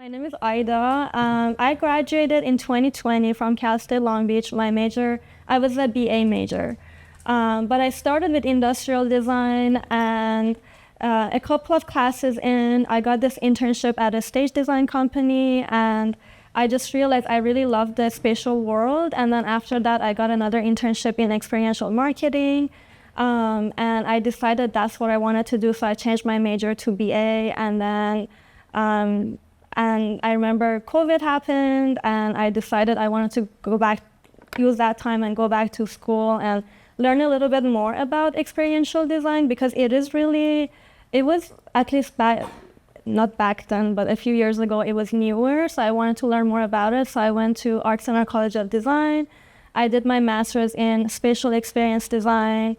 My name is Aida. I graduated in 2020 from Cal State Long Beach. I was a BA major. But I started with industrial design, and a couple of classes in, I got this internship at a stage design company, and I just realized I really loved the spatial world. And then after that, I got another internship in experiential marketing. And I decided that's what I wanted to do, so I changed my major to BA. And I remember COVID happened, and I decided I wanted to go back, use that time and go back to school and learn a little bit more about experiential design, because it was at least not back then, but a few years ago, it was newer. So I wanted to learn more about it. So I went to ArtCenter College of Design. I did my master's in Spatial Experience Design,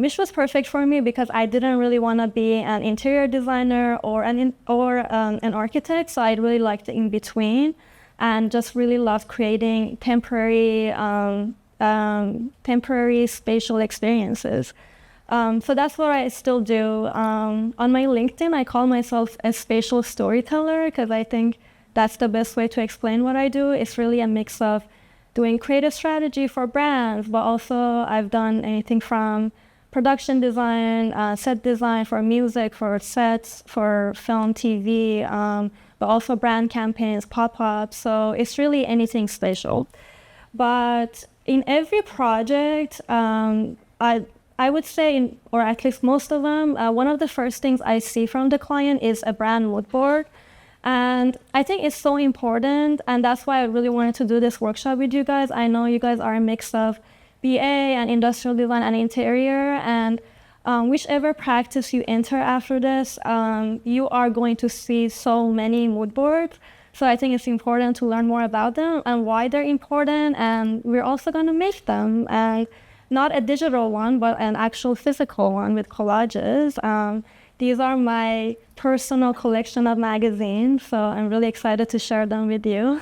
which was perfect for me because I didn't really want to be an interior designer or an architect. So I really liked the in-between and just really loved creating temporary spatial experiences. So that's what I still do. On my LinkedIn, I call myself a spatial storyteller because I think that's the best way to explain what I do. It's really a mix of doing creative strategy for brands, but also I've done anything from production design, set design for music, for sets, for film, TV, but also brand campaigns, pop-ups. So it's really anything spatial. But in every project, I would say, or at least most of them, one of the first things I see from the client is a brand mood board. And I think it's so important, and that's why I really wanted to do this workshop with you guys. I know you guys are a mix of BA and industrial design and interior, and whichever practice you enter after this, you are going to see so many mood boards. So I think it's important to learn more about them and why they're important, and we're also going to make them, and not a digital one, but an actual physical one with collages. These are my personal collection of magazines, so I'm really excited to share them with you.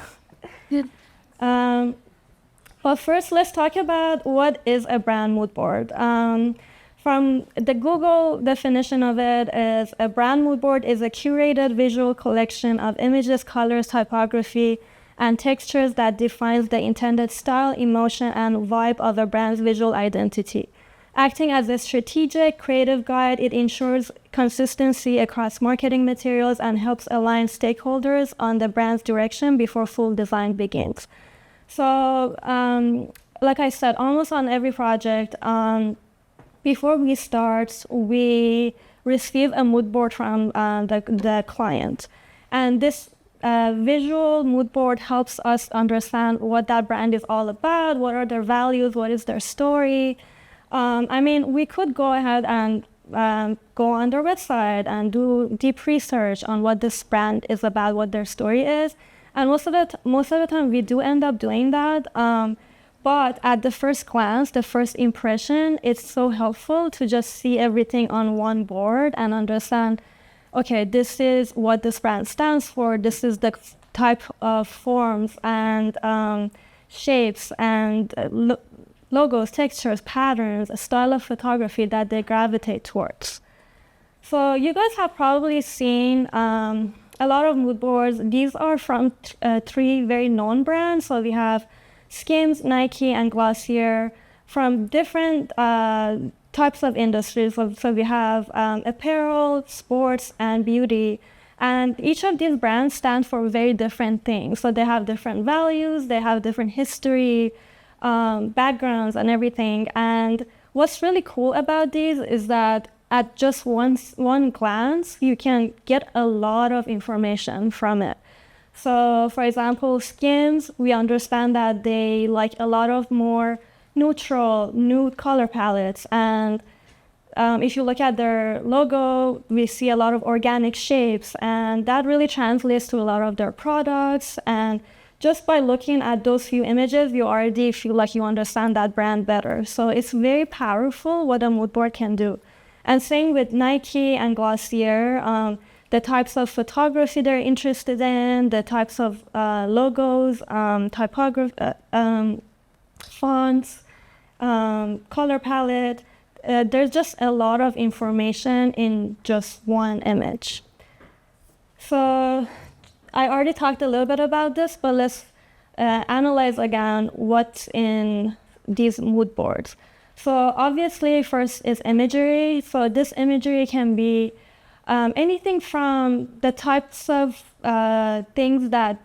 But first, let's talk about what is a brand mood board. From the Google definition of it is a brand mood board is a curated visual collection of images, colors, typography, and textures that defines the intended style, emotion, and vibe of a brand's visual identity. Acting as a strategic, creative guide, it ensures consistency across marketing materials and helps align stakeholders on the brand's direction before full design begins. So, like I said, almost on every project, before we start, we receive a mood board from the client. And this visual mood board helps us understand what that brand is all about, what are their values, what is their story. We could go ahead and go on their website and do deep research on what this brand is about, what their story is. And most of the time we do end up doing that. But at the first glance, the first impression, it's so helpful to just see everything on one board and understand, okay, this is what this brand stands for. This is the type of forms and shapes and logos, textures, patterns, a style of photography that they gravitate towards. So you guys have probably seen a lot of mood boards. These are from three very known brands. So we have Skims, Nike, and Glossier from different types of industries. So we have apparel, sports, and beauty. And each of these brands stand for very different things. So they have different values, they have different history, backgrounds and everything. And what's really cool about these is that at just one glance, you can get a lot of information from it. So for example, Skims, we understand that they like a lot of more neutral, nude color palettes. And if you look at their logo, we see a lot of organic shapes, and that really translates to a lot of their products. And just by looking at those few images, you already feel like you understand that brand better. So it's very powerful what a mood board can do. And same with Nike and Glossier, the types of photography they're interested in, the types of logos, typography, fonts, color palette. There's just a lot of information in just one image. So I already talked a little bit about this, but let's analyze again what's in these mood boards. So obviously, first is imagery. So this imagery can be anything from the types of things that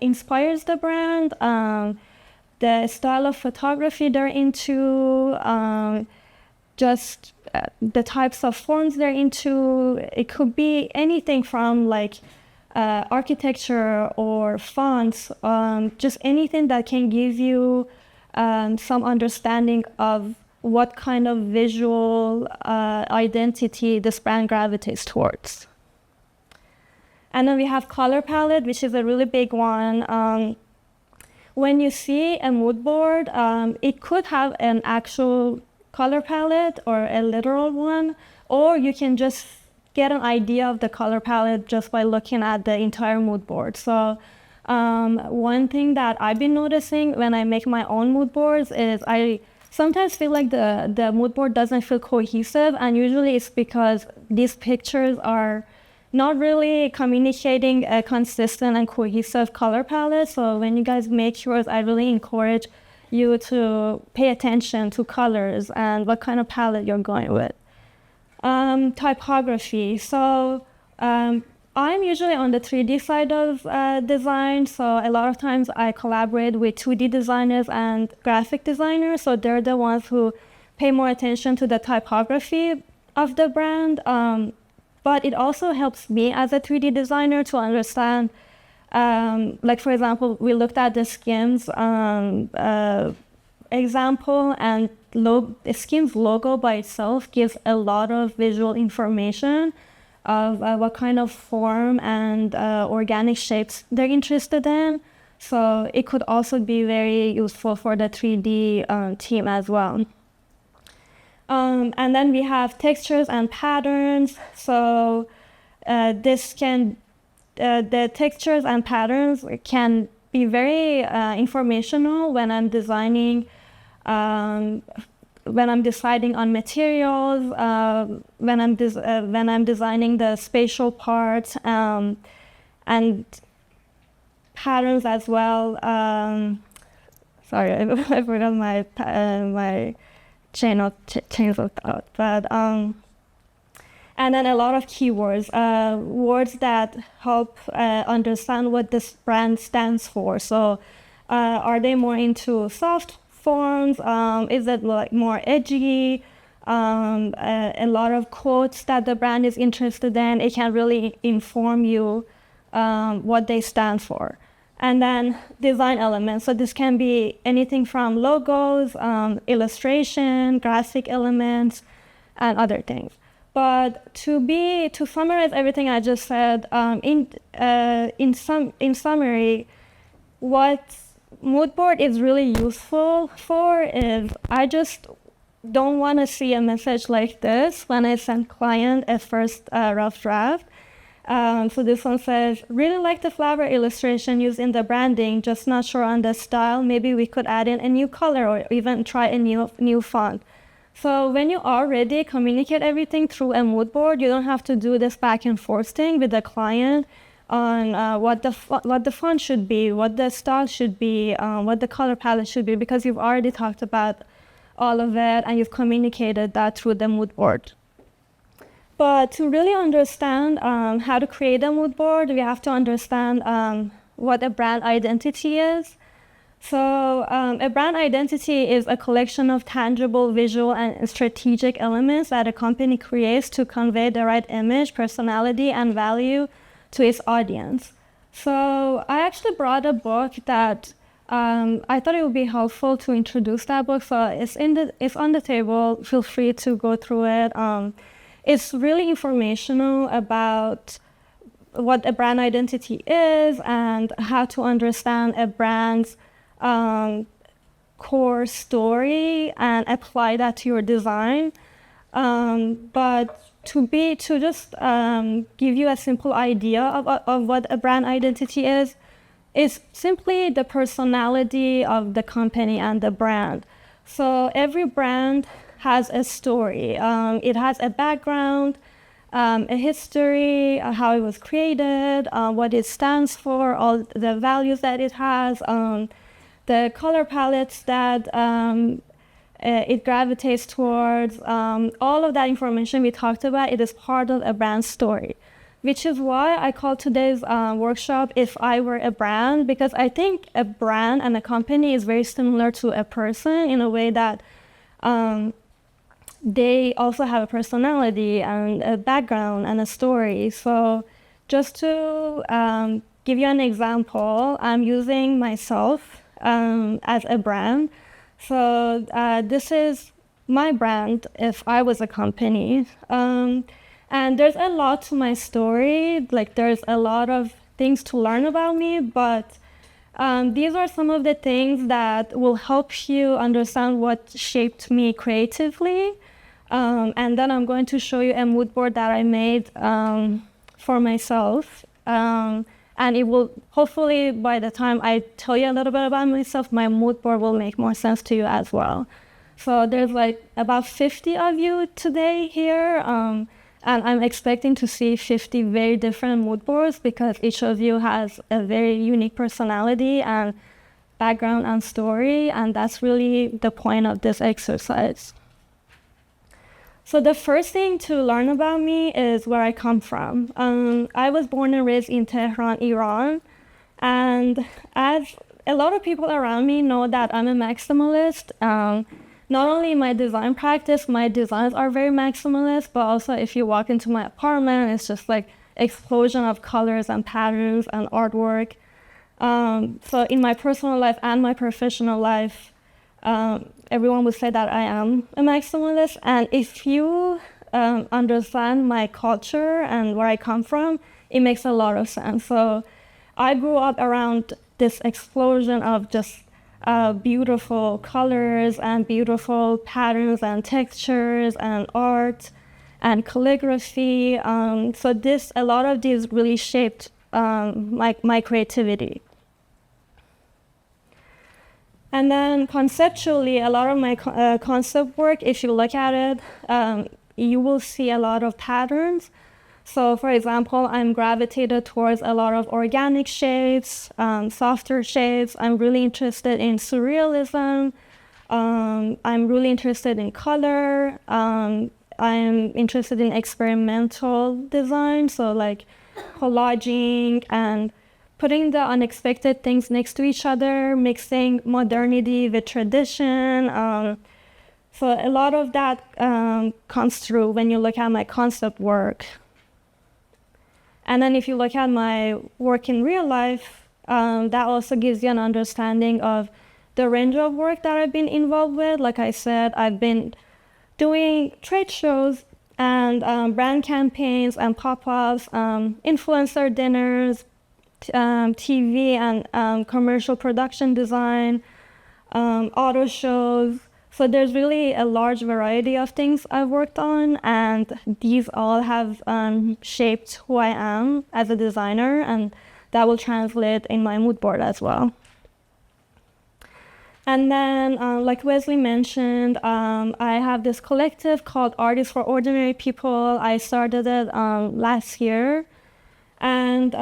inspires the brand, the style of photography they're into, just the types of forms they're into. It could be anything from like architecture or fonts, just anything that can give you some understanding of what kind of visual identity this brand gravitates towards. And then we have color palette, which is a really big one. When you see a mood board, it could have an actual color palette or a literal one, or you can just get an idea of the color palette just by looking at the entire mood board. So one thing that I've been noticing when I make my own mood boards is I sometimes feel like the mood board doesn't feel cohesive, and usually it's because these pictures are not really communicating a consistent and cohesive color palette. So when you guys make yours, I really encourage you to pay attention to colors and what kind of palette you're going with. Typography. So I'm usually on the 3D side of design, so a lot of times I collaborate with 2D designers and graphic designers, so they're the ones who pay more attention to the typography of the brand. But it also helps me as a 3D designer to understand, like for example, we looked at the Skims example, and Skims logo by itself gives a lot of visual information of what kind of form and organic shapes they're interested in. So it could also be very useful for the 3D team as well. And then we have textures and patterns. So the textures and patterns can be very informational when I'm designing, when I'm deciding on materials, when I'm designing the spatial parts, and patterns as well. Sorry, I forgot my chain of thought. But and then a lot of keywords, words that help understand what this brand stands for. So, are they more into soft forms? Is it like more edgy? A lot of quotes that the brand is interested in. It can really inform you what they stand for. And then design elements. So this can be anything from logos, illustration, graphic elements, and other things. But to summarize everything I just said, in summary, what mood board is really useful for is I just don't want to see a message like this when I send client a first rough draft. So this one says, really like the flower illustration used in the branding, just not sure on the style. Maybe we could add in a new color or even try a new font. So when you already communicate everything through a mood board, you don't have to do this back and forth thing with the client on what the font should be, what the style should be, what the color palette should be, because you've already talked about all of it and you've communicated that through the mood board. But to really understand how to create a mood board, we have to understand what a brand identity is. So a brand identity is a collection of tangible, visual, and strategic elements that a company creates to convey the right image, personality, and value to its audience. So I actually brought a book that I thought it would be helpful to introduce that book. So it's on the table. Feel free to go through it. It's really informational about what a brand identity is and how to understand a brand's core story and apply that to your design. But to just give you a simple idea of what a brand identity is simply the personality of the company and the brand. So every brand has a story. It has a background. a history, how it was created, what it stands for, all the values that it has, the color palettes that it gravitates towards. All of that information we talked about, it is part of a brand story, which is why I call today's workshop If I Were a Brand, because I think a brand and a company is very similar to a person in a way that they also have a personality and a background and a story. So just to give you an example, I'm using myself as a brand. So this is my brand if I was a company. And there's a lot to my story, like there's a lot of things to learn about me, but these are some of the things that will help you understand what shaped me creatively. And then I'm going to show you a mood board that I made for myself. And it will, hopefully by the time I tell you a little bit about myself, my mood board will make more sense to you as well. So there's like about 50 of you today here. And I'm expecting to see 50 very different mood boards because each of you has a very unique personality and background and story. And that's really the point of this exercise. So the first thing to learn about me is where I come from. I was born and raised in Tehran, Iran. And as a lot of people around me know that I'm a maximalist. Not only in my design practice, my designs are very maximalist, but also if you walk into my apartment, it's just like explosion of colors and patterns and artwork. So in my personal life and my professional life, everyone would say that I am a maximalist. And if you understand my culture and where I come from, it makes a lot of sense. So I grew up around this explosion of just beautiful colors and beautiful patterns and textures and art and calligraphy. So a lot of these really shaped my creativity. And then conceptually, a lot of my concept work, if you look at it, you will see a lot of patterns. So for example, I'm gravitated towards a lot of organic shapes, softer shapes. I'm really interested in surrealism. I'm really interested in color. I'm interested in experimental design, so like collaging and putting the unexpected things next to each other, mixing modernity with tradition. So a lot of that comes through when you look at my concept work. And then if you look at my work in real life, that also gives you an understanding of the range of work that I've been involved with. Like I said, I've been doing trade shows and brand campaigns and pop-ups, influencer dinners, TV and commercial production design, auto shows. So there's really a large variety of things I've worked on, and these all have shaped who I am as a designer, and that will translate in my mood board as well. And then, like Wesley mentioned, I have this collective called Artists for Ordinary People. I started it last year. And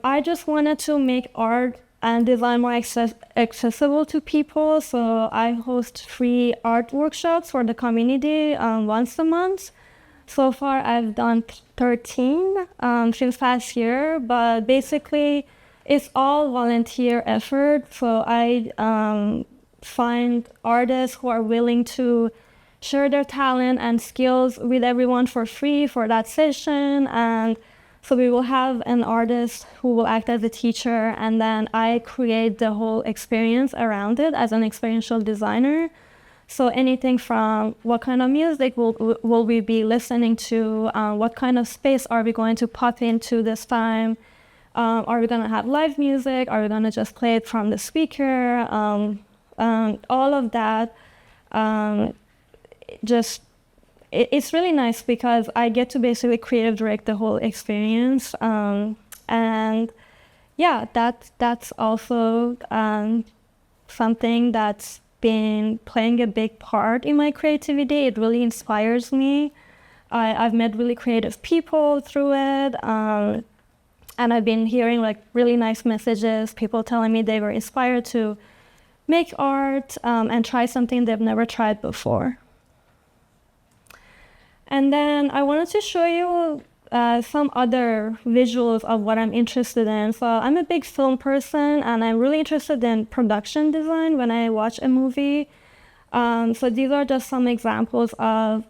I just wanted to make art and design more accessible to people. So I host free art workshops for the community once a month. So far, I've done 13 since past year, but basically, it's all volunteer effort. So I find artists who are willing to share their talent and skills with everyone for free for that session. And so we will have an artist who will act as a teacher, and then I create the whole experience around it as an experiential designer. So anything from what kind of music will we be listening to, what kind of space are we going to pop into this time, are we going to have live music, are we going to just play it from the speaker, all of that. It's really nice because I get to basically creative direct the whole experience. And yeah, that's also something that's been playing a big part in my creativity. It really inspires me. I've met really creative people through it. And I've been hearing like really nice messages, people telling me they were inspired to make art and try something they've never tried before. And then I wanted to show you some other visuals of what I'm interested in. So I'm a big film person, and I'm really interested in production design when I watch a movie. So these are just some examples of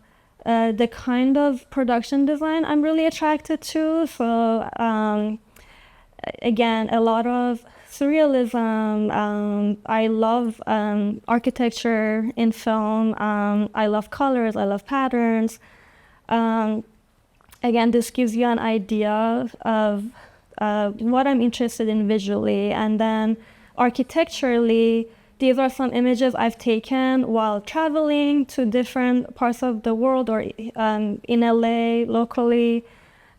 the kind of production design I'm really attracted to. So again, a lot of surrealism. I love architecture in film. I love colors. I love patterns. Again, this gives you an idea of what I'm interested in visually. And then architecturally, these are some images I've taken while traveling to different parts of the world or in LA, locally.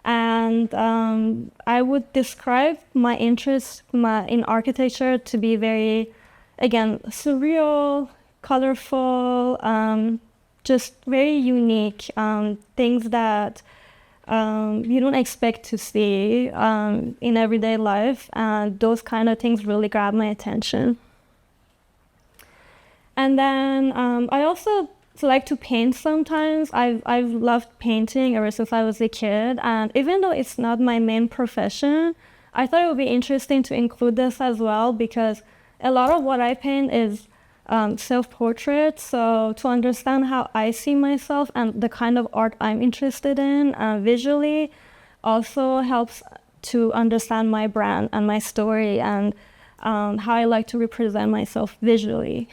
And I would describe my interest in architecture to be very, again, surreal, colorful, just very unique, things that you don't expect to see in everyday life. And those kind of things really grab my attention. And then I also like to paint sometimes. I've loved painting ever since I was a kid. And even though it's not my main profession, I thought it would be interesting to include this as well, because a lot of what I paint is self-portrait. So to understand how I see myself and the kind of art I'm interested in visually also helps to understand my brand and my story and how I like to represent myself visually.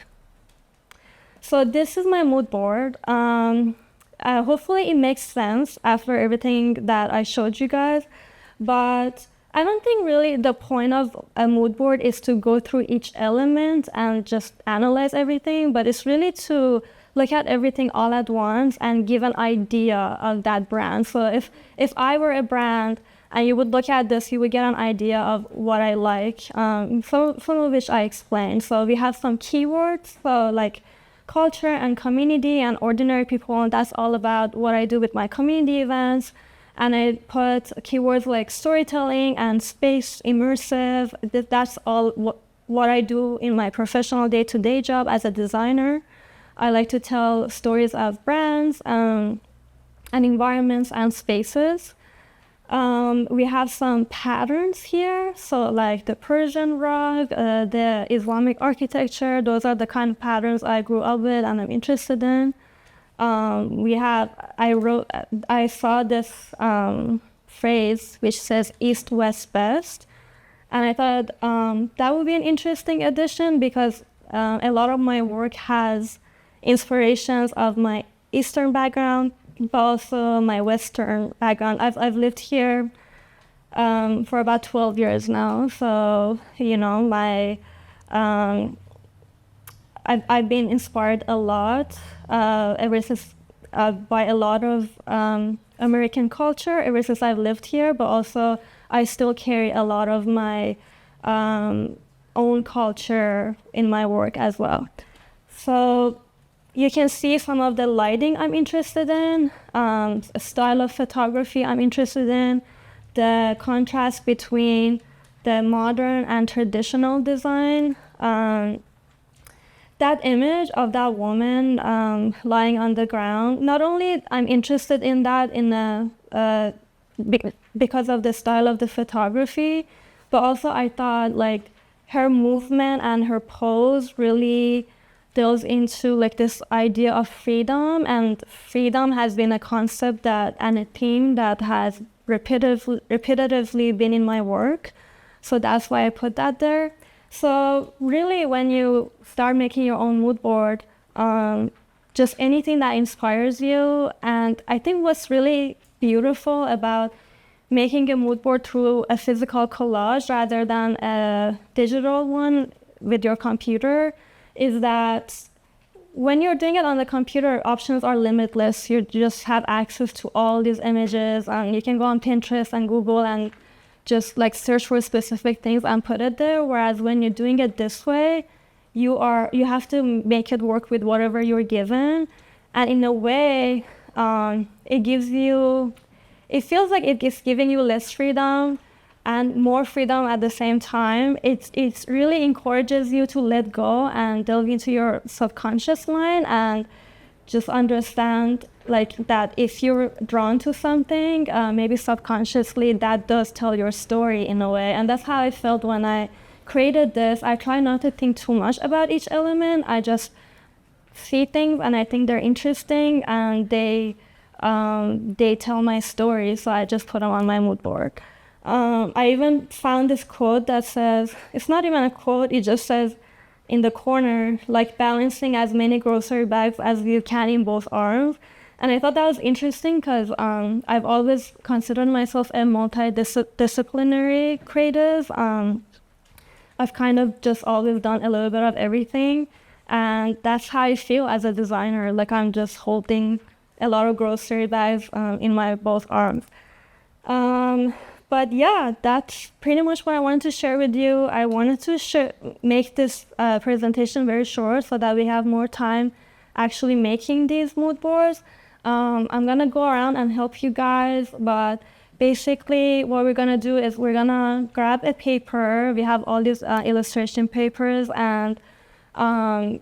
So this is my mood board. Hopefully it makes sense after everything that I showed you guys, but I don't think really the point of a mood board is to go through each element and just analyze everything, but it's really to look at everything all at once and give an idea of that brand. So if I were a brand and you would look at this, you would get an idea of what I like, some of which I explained. So we have some keywords, so like culture and community and ordinary people, and that's all about what I do with my community events. And I put keywords like storytelling and space, immersive. That's all what I do in my professional day-to-day job as a designer. I like to tell stories of brands and environments and spaces. We have some patterns here, so like the Persian rug, the Islamic architecture, those are the kind of patterns I grew up with and I'm interested in. I saw this phrase which says East, West, Best, and I thought that would be an interesting addition because a lot of my work has inspirations of my Eastern background, but also my Western background. I've lived here for about 12 years now, so you know I've been inspired a lot ever since by a lot of American culture ever since I've lived here, but also I still carry a lot of my own culture in my work as well. So you can see some of the lighting I'm interested in, a style of photography I'm interested in, the contrast between the modern and traditional design. That image of that woman lying on the ground, not only I'm interested in that because of the style of the photography, but also I thought like her movement and her pose really delves into like this idea of freedom, and freedom has been a concept and a theme that has repetitively been in my work. So that's why I put that there. So really when you start making your own mood board, just anything that inspires you. And I think what's really beautiful about making a mood board through a physical collage rather than a digital one with your computer is that when you're doing it on the computer, options are limitless. You just have access to all these images, and you can go on Pinterest and Google and just like search for specific things and put it there. Whereas when you're doing it this way, you have to make it work with whatever you're given. And in a way, it feels like it's giving you less freedom and more freedom at the same time. It really encourages you to let go and delve into your subconscious mind and just understand like that if you're drawn to something, maybe subconsciously that does tell your story in a way. And that's how I felt when I created this. I try not to think too much about each element. I just see things and I think they're interesting and they tell my story, so I just put them on my mood board. I even found this quote that says, it's not even a quote, it just says in the corner, like balancing as many grocery bags as you can in both arms. And I thought that was interesting because I've always considered myself a multidisciplinary creative. I've kind of just always done a little bit of everything. And that's how I feel as a designer, like I'm just holding a lot of grocery bags in my both arms. But yeah, that's pretty much what I wanted to share with you. I wanted to make this presentation very short so that we have more time actually making these mood boards. I'm gonna go around and help you guys, but basically what we're gonna do is we're gonna grab a paper. We have all these illustration papers and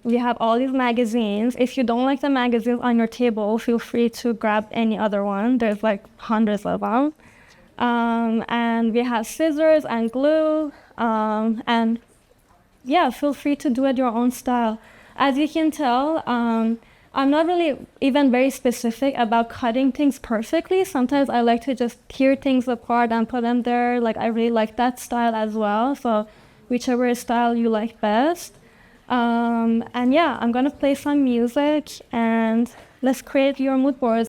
we have all these magazines. If you don't like the magazines on your table, feel free to grab any other one. There's like hundreds of them. And we have scissors and glue. And yeah, feel free to do it your own style. As you can tell, I'm not really even very specific about cutting things perfectly. Sometimes I like to just tear things apart and put them there. Like I really like that style as well. So whichever style you like best. And yeah, I'm gonna play some music and let's create your mood boards.